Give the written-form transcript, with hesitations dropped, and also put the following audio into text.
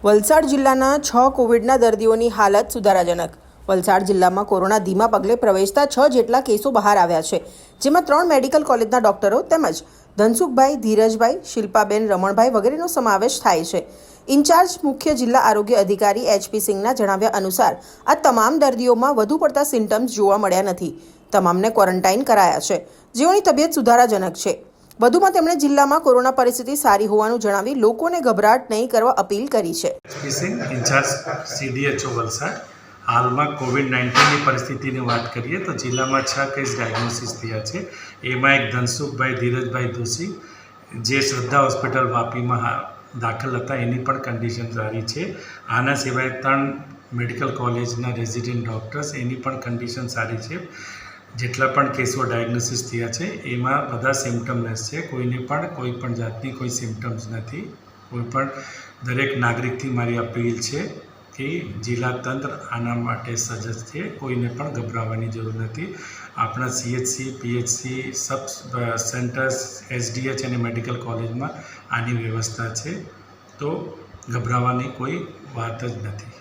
વલસાડ જિલ્લાના 6 કોવિડના દર્દીઓની હાલત સુધારાજનક। વલસાડ જિલ્લામાં કોરોના ધીમા પગલે પ્રવેશતા 6 જેટલા કેસો બહાર આવ્યા છે, જેમાં 3 મેડિકલ કોલેજના ડોક્ટરો તેમજ ધનસુખભાઈ, ધીરજભાઈ, શિલ્પાબેન, રમણભાઈ વગેરેનો સમાવેશ થાય છે। ઇન્ચાર્જ મુખ્ય જિલ્લા આરોગ્ય અધિકારી HP સિંઘના જણાવ્યા અનુસાર આ તમામ દર્દીઓમાં વધુ પડતા સિમ્ટમ્સ જોવા મળ્યા નથી। તમામને ક્વોરન્ટાઇન કરાયા છે, જેઓની તબિયત સુધારાજનક છે। વધુમાં તેમણે જિલ્લામાં કોરોના પરિસ્થિતિ સારી હોવાનું જણાવી લોકોને ગભરાટ નહીં કરવા અપીલ કરી છે। HP Singh incharge CDHO Valsad. હાલમાં કોવિડ-19ની પરિસ્થિતિની વાત કરીએ તો જિલ્લામાં 6 કેસ ડાયગ્નોસિસ થયા છે। એમાં એક ધનસુખભાઈ ધીરજભાઈ દોશી જે શ્રદ્ધા હોસ્પિટલ વાપીમાં દાખલ હતા, એની પણ કન્ડિશન સારી છે। આના સિવાય 3 મેડિકલ કોલેજના રેઝિડન્ટ ડૉક્ટર્સ, એની પણ કન્ડિશન સારી છે। જેટલા પણ કેસો ડાયગ્નોસિસ થયા છે એમાં બધા સિમ્ટમલેસ છે, કોઈને પણ કોઈ પણ જાતની કોઈ સિમ્ટમ્સ નથી। કોઈ પણ દરેક નાગરિકથી મારી અપીલ છે કે જિલ્લા તંત્ર આના માટે સજ્જ છે, કોઈને પણ ગભરાવાની જરૂર નથી। આપણા CHC, PHC, સબ સેન્ટર્સ, SDH અને મેડિકલ કોલેજમાં આની વ્યવસ્થા છે, તો ગભરાવાની કોઈ વાત જ નથી।